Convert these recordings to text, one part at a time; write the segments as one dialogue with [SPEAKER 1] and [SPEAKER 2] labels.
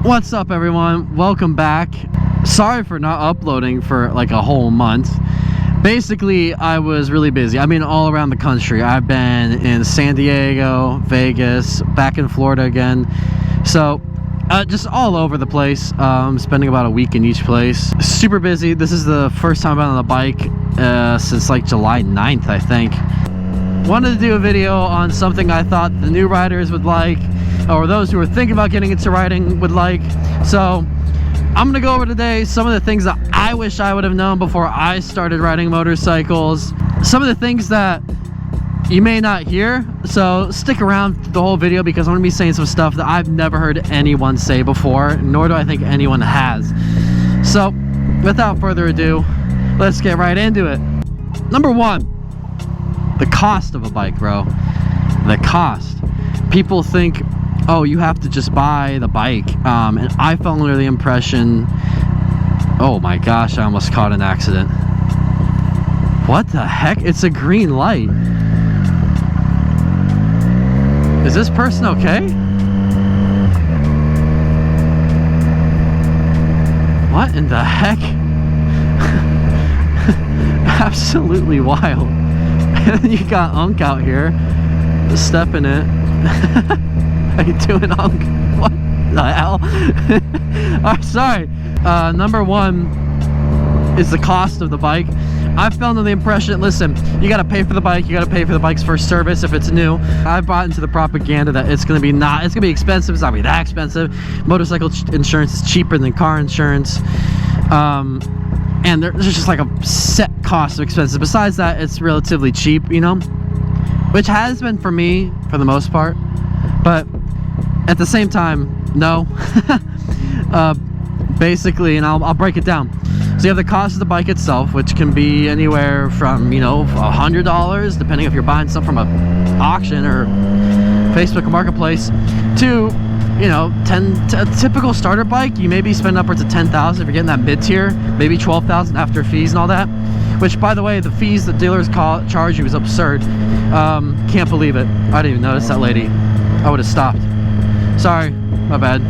[SPEAKER 1] What's up, everyone? Welcome back. Sorry for not uploading for like a whole month. Basically, I was really busy. I've been all around the country. I've been in San Diego, Vegas, back in Florida again. So just all over the place. Spending about a week in each place. Super busy. This is the first time I've been on the bike since like July 9th, I think. Wanted to do a video on something I thought the new riders would like, or those who are thinking about getting into riding would like. So I'm gonna go over today some of the things that I wish I would have known before I started riding motorcycles, some of the things that you may not hear. So stick around the whole video because I'm gonna be saying some stuff that I've never heard anyone say before, nor do I think anyone has. So without further ado, let's get right into it. Number one, the cost of a bike, bro. The cost. People think, oh, you have to just buy the bike. And I fell under the impression, oh my gosh, I almost caught an accident. What the heck? It's a green light. Is this person okay? What in the heck? Absolutely wild. And then you got Unk out here, stepping it. How you doing, Unk? What the hell? Alright, sorry. Number one is the cost of the bike. I fell under the impression, listen, you gotta pay for the bike, you gotta pay for the bike's first service if it's new. I bought into the propaganda that it's gonna be expensive, it's not gonna be that expensive. Motorcycle insurance is cheaper than car insurance. And there's just like a set cost of expenses. Besides that, it's relatively cheap, you know, which has been for me for the most part. But at the same time, no. Basically, and I'll break it down. So you have the cost of the bike itself, which can be anywhere from, you know, $100, depending if you're buying stuff from a auction or Facebook Marketplace, to, you know, a typical starter bike, you maybe spend upwards of $10,000 if you're getting that mid-tier, maybe $12,000 after fees and all that. Which, by the way, the fees that dealers charge you is absurd. Can't believe it. I didn't even notice that lady. I would have stopped. Sorry, my bad.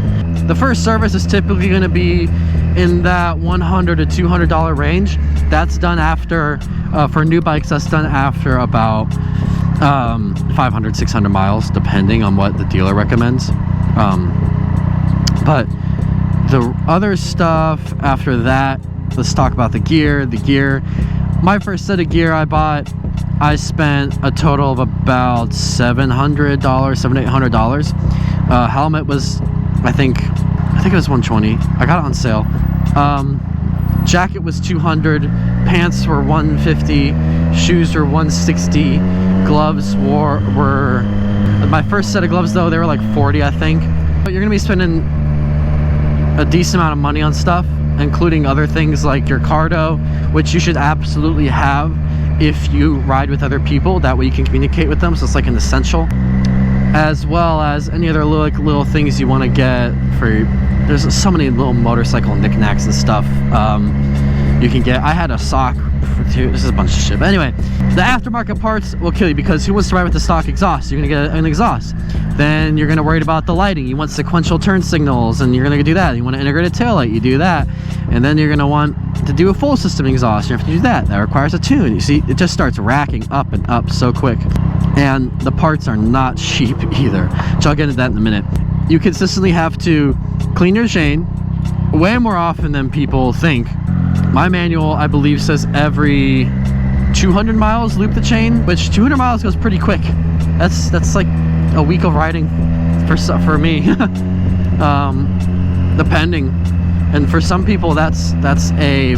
[SPEAKER 1] The first service is typically going to be in that $100 to $200 range. That's done after, for new bikes, that's done after about 500, 600 miles, depending on what the dealer recommends. But the other stuff after that, let's talk about the gear. My first set of gear I bought, I spent a total of about $700, $800. Helmet was, I think it was $120. I got it on sale. Jacket was $200. Pants were $150. Shoes were $160. Gloves were my first set of gloves, though, they were like $40, I think. But you're gonna be spending a decent amount of money on stuff, including other things like your cardo, which you should absolutely have if you ride with other people. That way you can communicate with them, so it's like an essential. As well as any other little things you want to get for. There's so many little motorcycle knickknacks and stuff you can get. I had a sock for two. This is a bunch of shit. But anyway, the aftermarket parts will kill you because who wants to ride with the stock exhaust? You're gonna get an exhaust. Then you're gonna worry about the lighting. You want sequential turn signals, and you're gonna do that. You want to integrate a taillight, you do that. And then you're gonna want to do a full system exhaust. You have to do that. That requires a tune. You see, it just starts racking up and up so quick. And the parts are not cheap either, which I'll get into that in a minute. You consistently have to clean your chain way more often than people think. My manual, I believe, says every 200 miles loop the chain, which 200 miles goes pretty quick. That's like a week of riding for me, depending. And for some people, that's a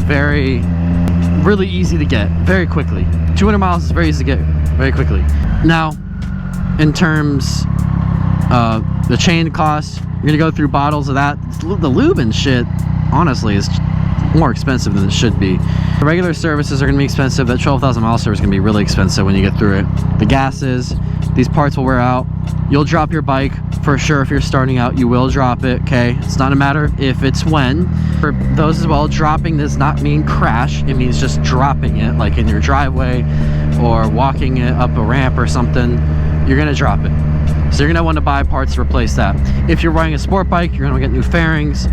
[SPEAKER 1] really easy to get very quickly. 200 miles is very easy to get very quickly. Now, in terms of the chain cost, you're gonna go through bottles of that. The lube and shit, honestly, is more expensive than it should be. The regular services are gonna be expensive. That 12,000 mile service is gonna be really expensive when you get through it. The gases, these parts will wear out. You'll drop your bike for sure. If you're starting out, you will drop it, okay? It's not a matter if, it's when. For those as well, dropping does not mean crash. It means just dropping it, like in your driveway or walking it up a ramp or something. You're gonna drop it. So you're gonna want to buy parts to replace that. If you're riding a sport bike, you're gonna get new fairings.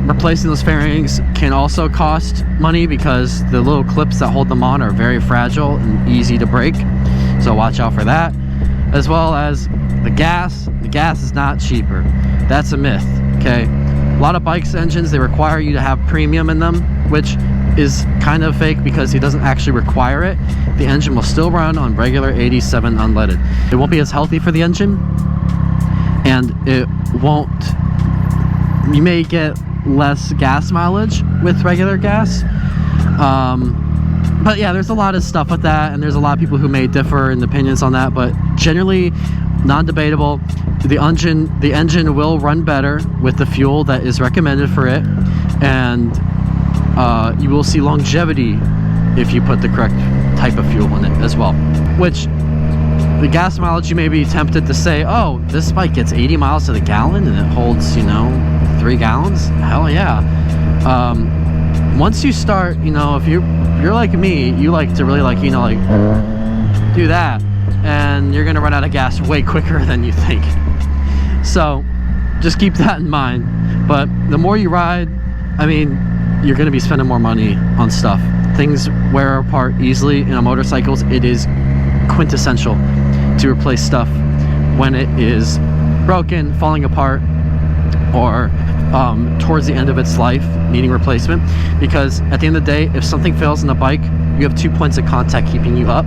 [SPEAKER 1] Replacing those fairings can also cost money because the little clips that hold them on are very fragile and easy to break. So watch out for that. As well as the gas. The gas is not cheaper. That's a myth, okay? A lot of bikes engines, they require you to have premium in them, which is kind of fake because it doesn't actually require it. The engine will still run on regular 87 unleaded. It won't be as healthy for the engine, and it won't, you may get less gas mileage with regular gas. But yeah, there's a lot of stuff with that, and there's a lot of people who may differ in opinions on that, but generally non-debatable. The engine will run better with the fuel that is recommended for it, and you will see longevity if you put the correct type of fuel in it as well. Which, the gas mileage, you may be tempted to say, oh, this bike gets 80 miles to the gallon and it holds, you know, 3 gallons. Hell yeah. Once you start, you know, if you're like me, you like to really, like, you know, like do that, and you're gonna run out of gas way quicker than you think. So just keep that in mind. But the more you ride, I mean, you're gonna be spending more money on stuff. Things wear apart easily. In a motorcycles, it is quintessential to replace stuff when it is broken, falling apart, or towards the end of its life needing replacement. Because at the end of the day, if something fails in the bike, you have 2 points of contact keeping you up.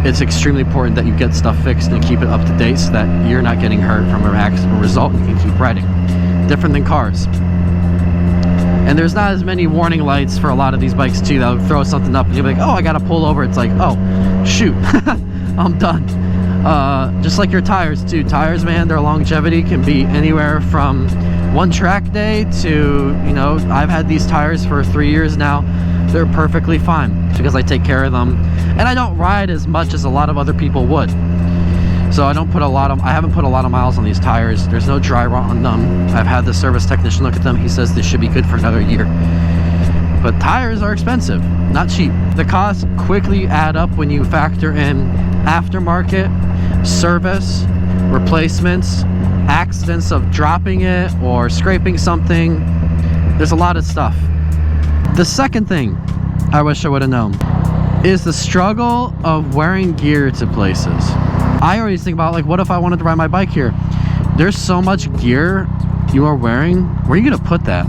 [SPEAKER 1] It's extremely important that you get stuff fixed and keep it up to date so that you're not getting hurt from an accident result and you can keep riding. Different than cars. And there's not as many warning lights for a lot of these bikes too. They'll throw something up and you'll be like, oh, I gotta pull over. It's like, oh, shoot, I'm done. Just like your tires too. Tires, man, their longevity can be anywhere from 1 track day to, you know, I've had these tires for 3 years now. They're perfectly fine because I take care of them, and I don't ride as much as a lot of other people would. So I haven't put a lot of miles on these tires. There's no dry rot on them. I've had the service technician look at them. He says they should be good for another year. But tires are expensive, not cheap. The costs quickly add up when you factor in aftermarket, service, replacements, accidents of dropping it or scraping something. There's a lot of stuff. The second thing I wish I would have known is the struggle of wearing gear to places. I always think about, like, what if I wanted to ride my bike here? There's so much gear you are wearing. Where are you gonna put that?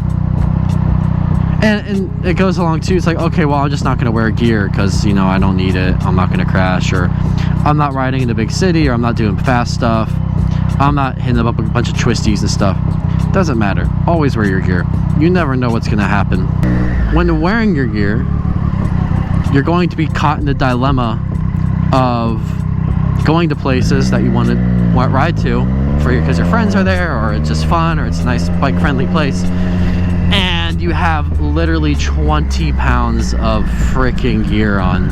[SPEAKER 1] And it goes along too. It's like, okay, well, I'm just not gonna wear gear because, you know, I don't need it. I'm not gonna crash, or I'm not riding in a big city, or I'm not doing fast stuff. I'm not hitting up a bunch of twisties and stuff. Doesn't matter. Always wear your gear. You never know what's gonna happen. When wearing your gear, you're going to be caught in the dilemma of going to places that you want to ride to because your friends are there, or it's just fun, or it's a nice bike friendly place, and you have literally 20 pounds of freaking gear on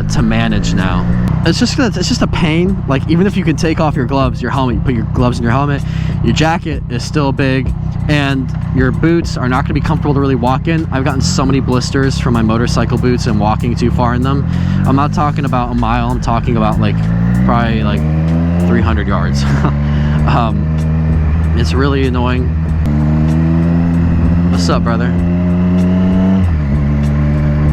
[SPEAKER 1] to manage now. It's just a pain. Like, even if you can take off your gloves, your helmet, you put your gloves in your helmet, your jacket is still big, and your boots are not going to be comfortable to really walk in. I've gotten so many blisters from my motorcycle boots and walking too far in them. I'm not talking about a mile, I'm talking about like probably like 300 yards. It's really annoying. What's up, brother?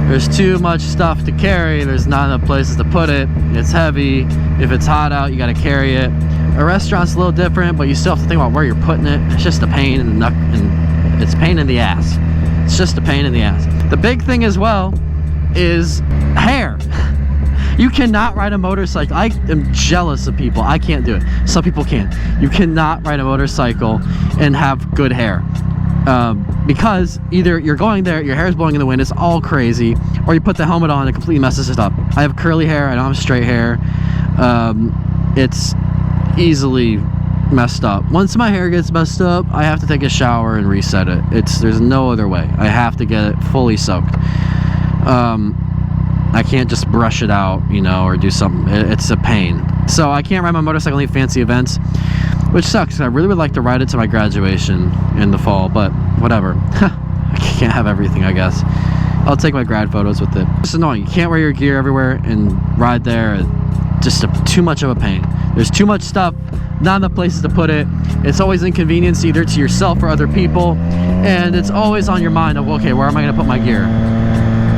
[SPEAKER 1] There's too much stuff to carry. There's not enough places to put it. It's heavy. If it's hot out, you got to carry it. A restaurant's a little different, but you still have to think about where you're putting it. It's just a pain in the neck, and it's pain in the ass. It's just a pain in the ass. The big thing as well is hair. You cannot ride a motorcycle. I am jealous of people. I can't do it. Some people can. You cannot ride a motorcycle and have good hair. Because either you're going there, your hair is blowing in the wind, it's all crazy, or you put the helmet on and it completely messes it up. I have curly hair, I don't have straight hair. It's easily messed up. Once my hair gets messed up, I have to take a shower and reset it. There's no other way. I have to get it fully soaked. I can't just brush it out, you know, or do something. It's a pain. So I can't ride my motorcycle at any fancy events, which sucks. I really would like to ride it to my graduation in the fall, but whatever. I can't have everything, I guess. I'll take my grad photos with it. It's annoying. You can't wear your gear everywhere and ride there. Just too much of a pain. There's too much stuff, not enough places to put it. It's always inconvenience either to yourself or other people, and it's always on your mind of, okay, where am I gonna put my gear?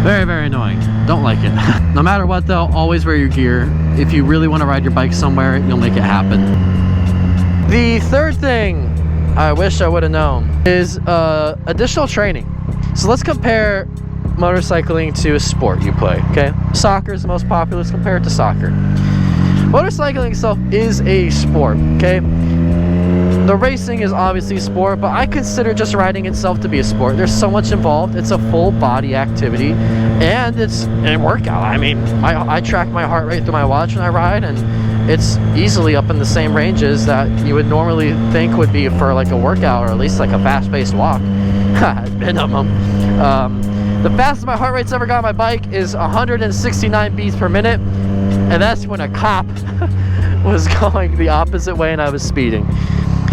[SPEAKER 1] Very, very annoying. Don't like it. No matter what though, always wear your gear. If you really want to ride your bike somewhere, you'll make it happen. The third thing I wish I would have known is additional training. So let's compare motorcycling to a sport you play, okay? Soccer is the most popular. Let's compare it to soccer. Motorcycling itself is a sport, okay? The racing is obviously a sport, but I consider just riding itself to be a sport. There's so much involved. It's a full body activity, and it's a workout. I mean, I track my heart rate through my watch when I ride, and it's easily up in the same ranges that you would normally think would be for like a workout, or at least like a fast-paced walk. Minimum. The fastest my heart rate's ever got on my bike is 169 beats per minute, and that's when a cop was going the opposite way and I was speeding.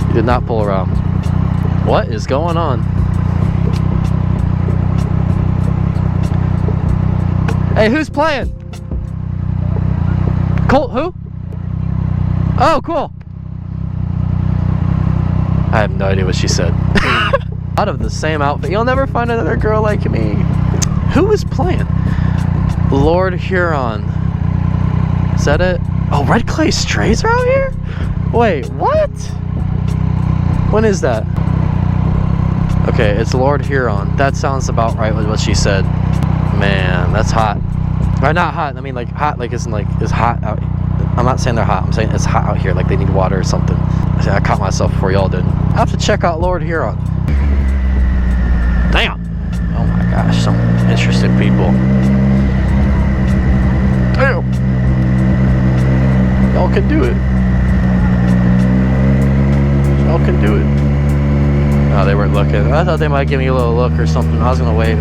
[SPEAKER 1] He did not pull around. What is going on? Hey, who's playing? Colt, who? Oh, cool. I have no idea what she said. Out of the same outfit. You'll never find another girl like me. Who was playing? Lord Huron. Is that it? Oh, red clay strays are out here? Wait, what? When is that? Okay, it's Lord Huron. That sounds about right with what she said. Man, that's hot. Or not hot, I mean like hot, like isn't like, it's hot out. I'm not saying they're hot, I'm saying it's hot out here, like they need water or something. I caught myself before y'all did. I have to check out Lord Huron. Damn! Oh my gosh, some interesting people. Damn! Y'all can do it. Y'all can do it. Oh, they weren't looking. I thought they might give me a little look or something. I was gonna wait.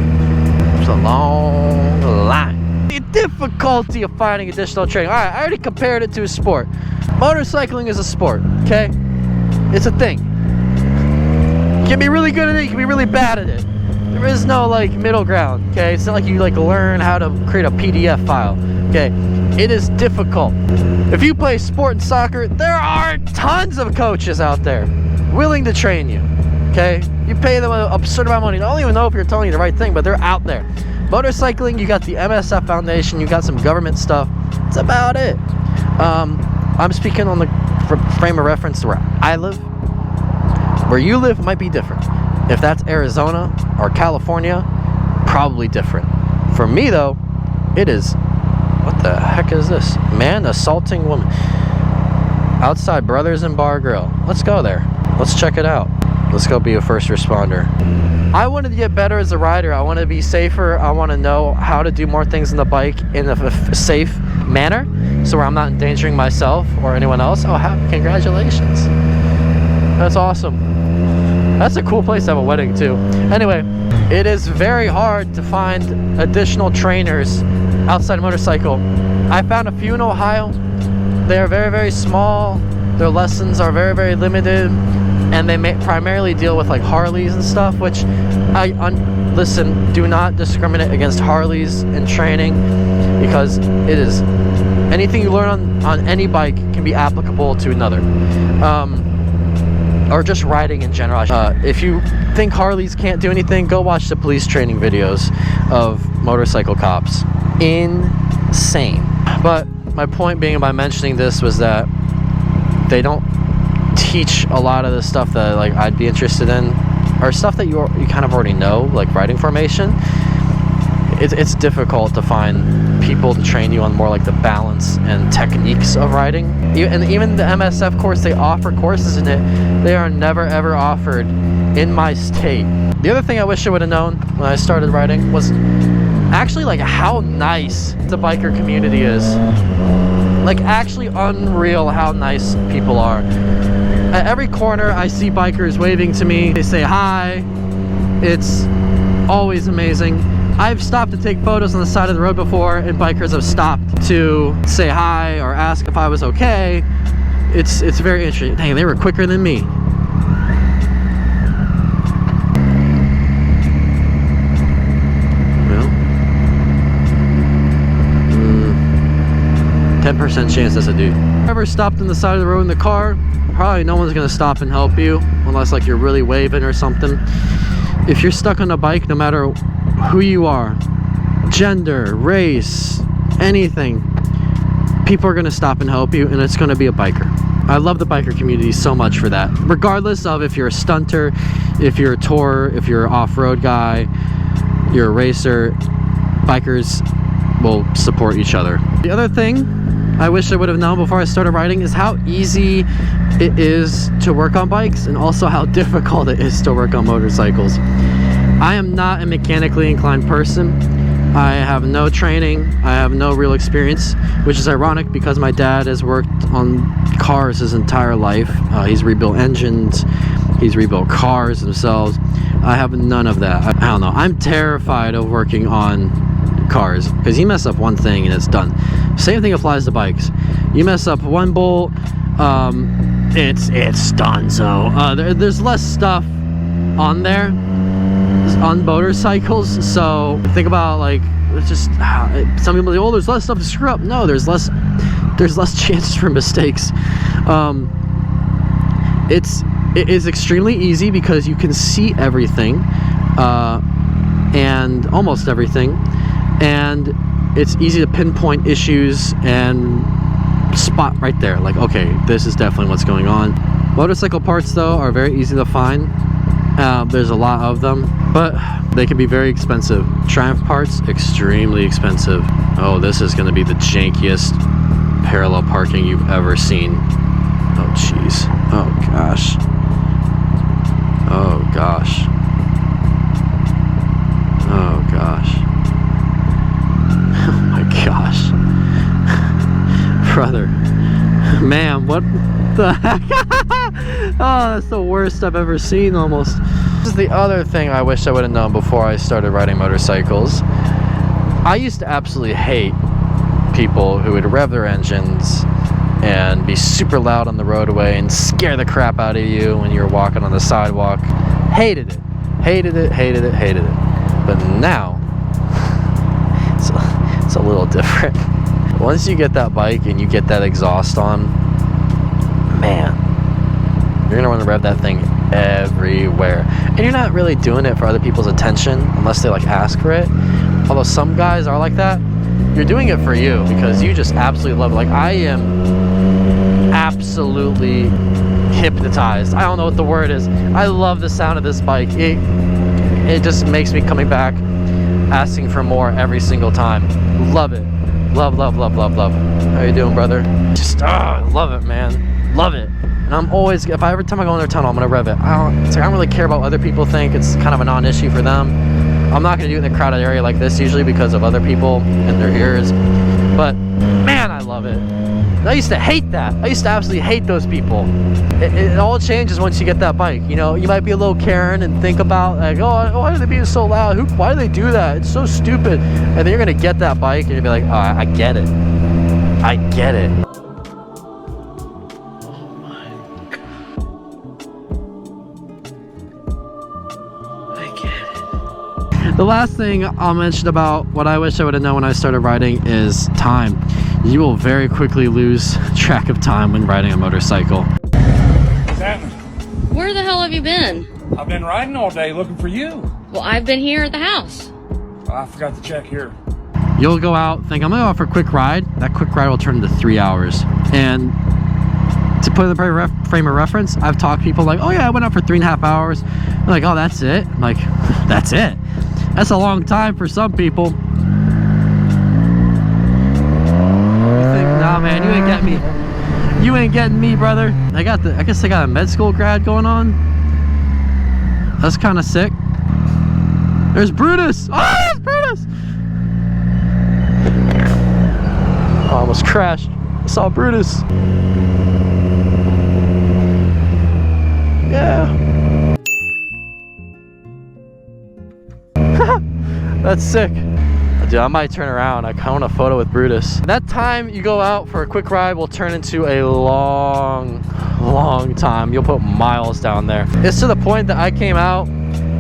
[SPEAKER 1] It's a long line. The difficulty of finding additional training. Alright, I already compared it to a sport. Motorcycling is a sport, okay? It's a thing. You can be really good at it, you can be really bad at it. There is no like middle ground, okay? It's not like you like learn how to create a PDF file, okay? It is difficult. If you play sport and soccer, there are tons of coaches out there willing to train you, okay? You pay them an absurd amount of money. I don't even know if you're telling you the right thing, but they're out there. Motorcycling, you got the MSF Foundation, you got some government stuff. That's about it. I'm speaking on the frame of reference to where I live. Where you live might be different. If that's Arizona or California, probably different. For me though, it is, what the heck is this? Man assaulting woman. Outside Brothers and Bar Grill. Let's go there. Let's check it out. Let's go be a first responder. I wanted to get better as a rider. I want to be safer. I want to know how to do more things on the bike in a safe manner, so where I'm not endangering myself or anyone else. Oh, congratulations. That's awesome. That's a cool place to have a wedding too. Anyway, it is very hard to find additional trainers outside of motorcycle. I found a few in Ohio. They are very, very small. Their lessons are very, very limited. And they primarily deal with like Harleys and stuff, which listen, do not discriminate against Harleys in training, because it is, anything you learn on any bike can be applicable to another. Or just riding in general. If you think Harleys can't do anything, go watch the police training videos of motorcycle cops. Insane. But my point being by mentioning this was that they don't teach a lot of the stuff that like I'd be interested in, or stuff that you kind of already know, like riding formation. It's difficult to find people to train you on more like the balance and techniques of riding. And even the MSF course, they offer courses in it. They are never ever offered in my state. The other thing I wish I would have known when I started riding was actually like how nice the biker community is. Like actually unreal how nice people are. At every corner I see bikers waving to me. They say hi. It's always amazing. I've stopped to take photos on the side of the road before, and bikers have stopped to say hi or ask if I was okay. It's very interesting. Dang, they were quicker than me. 10% chance that's a dude. Ever stopped on the side of the road in the car? Probably no one's gonna stop and help you unless like you're really waving or something. If you're stuck on a bike, no matter who you are, gender, race, anything, people are gonna stop and help you, and it's gonna be a biker. I love the biker community so much for that. Regardless of if you're a stunter, if you're a tourer, if you're an off-road guy, you're a racer, bikers will support each other. The other thing I wish I would have known before I started riding is how easy it is to work on bikes, and also how difficult it is to work on motorcycles. I am not a mechanically inclined person. I have no training, I have no real experience, which is ironic because my dad has worked on cars his entire life. He's rebuilt engines, he's rebuilt cars themselves. I have none of that. I don't know, I'm terrified of working on cars because you mess up one thing and it's done. Same thing applies to bikes. You mess up one bolt, it's done. So there's less stuff on there on motorcycles, so think about like, it's just some people say, oh, there's less stuff to screw up. No, there's less chances for mistakes. It is extremely easy because you can see everything, and almost everything, and it's easy to pinpoint issues and spot right there, like, okay, this is definitely what's going on. Motorcycle parts though are very easy to find. There's a lot of them, but they can be very expensive. Triumph parts, extremely expensive. Oh, this is going to be the jankiest parallel parking you've ever seen. Oh jeez. Oh gosh. Oh gosh. Oh gosh. Oh my gosh. Brother. Man, what the heck? Oh, that's the worst I've ever seen almost. This is the other thing I wish I would have known before I started riding motorcycles. I used to absolutely hate people who would rev their engines and be super loud on the roadway and scare the crap out of you when you were walking on the sidewalk. Hated it. Hated it, hated it, hated it. But now, it's a little different. Once you get that bike and you get that exhaust on, man, you're gonna want to rev that thing everywhere. And you're not really doing it for other people's attention unless they like ask for it. Although some guys are like that. You're doing it for you because you just absolutely love it. Like, I am absolutely hypnotized. I don't know what the word is. I love the sound of this bike. It just makes me coming back, asking for more every single time. Love it. Love, love, love, love, love. How you doing, brother? Just, love it, man. Love it. And I'm always, every time I go in their tunnel, I'm gonna rev it. I don't really care about what other people think. It's kind of a non-issue for them. I'm not gonna do it in a crowded area like this usually because of other people and their ears. But man, I love it. I used to hate that. I used to absolutely hate those people. It all changes once you get that bike. You know, you might be a little Karen and think about like, oh, why are they being so loud? Why do they do that? It's so stupid. And then you're gonna get that bike and you'll be like, oh, I get it. I get it. The last thing I'll mention about what I wish I would have known when I started riding is time. You will very quickly lose track of time when riding a motorcycle.
[SPEAKER 2] What's happening?
[SPEAKER 3] Where the hell have you been?
[SPEAKER 2] I've been riding all day looking for you.
[SPEAKER 3] Well, I've been here at the house.
[SPEAKER 2] I forgot to check here.
[SPEAKER 1] You'll go out, think, I'm gonna go out for a quick ride. That quick ride will turn into 3 hours. And to put in the frame of reference, I've talked to people like, oh yeah, I went out for 3.5 hours. They're like, oh, that's it? I'm like, that's it? That's a long time for some people. You think, nah, man, you ain't getting me. You ain't getting me, brother. I guess I got a med school grad going on. That's kind of sick. There's Brutus. Oh, there's Brutus. Oh, I almost crashed. I saw Brutus. Yeah. That's sick. Dude, I might turn around. I want a photo with Brutus. That time you go out for a quick ride will turn into a long time. You'll put miles down there. It's to the point that I came out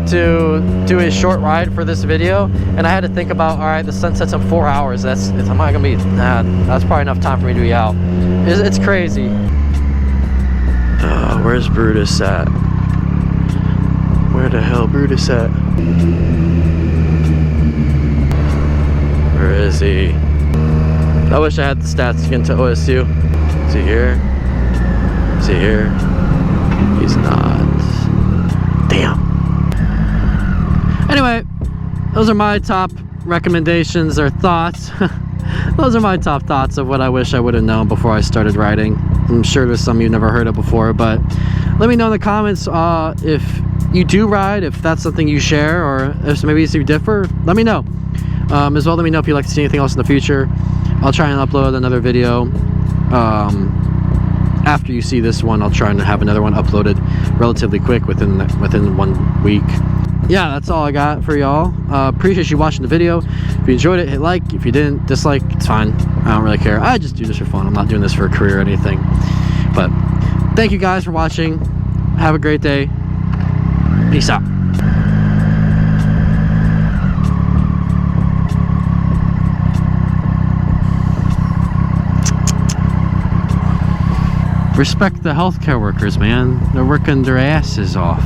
[SPEAKER 1] to do a short ride for this video, and I had to think about, all right, the sun sets in 4 hours. That's probably enough time for me to be out. It's crazy. Where's Brutus at? Where the hell Brutus at? Where is he? I wish I had the stats to get into OSU. Is he here? Is he here? He's not. Damn. Anyway, those are my top recommendations or thoughts. Those are my top thoughts of what I wish I would have known before I started riding. I'm sure there's some you've never heard of before, but let me know in the comments if you do ride, if that's something you share, or if maybe you differ. Let me know. As well, let me know if you'd like to see anything else in the future. I'll try and upload another video. After you see this one, I'll try and have another one uploaded relatively quick within 1 week. Yeah, that's all I got for y'all. Appreciate you watching the video. If you enjoyed it, hit like. If you didn't, dislike. It's fine. I don't really care. I just do this for fun. I'm not doing this for a career or anything. But thank you guys for watching. Have a great day. Peace out. Respect the healthcare workers, man. They're working their asses off.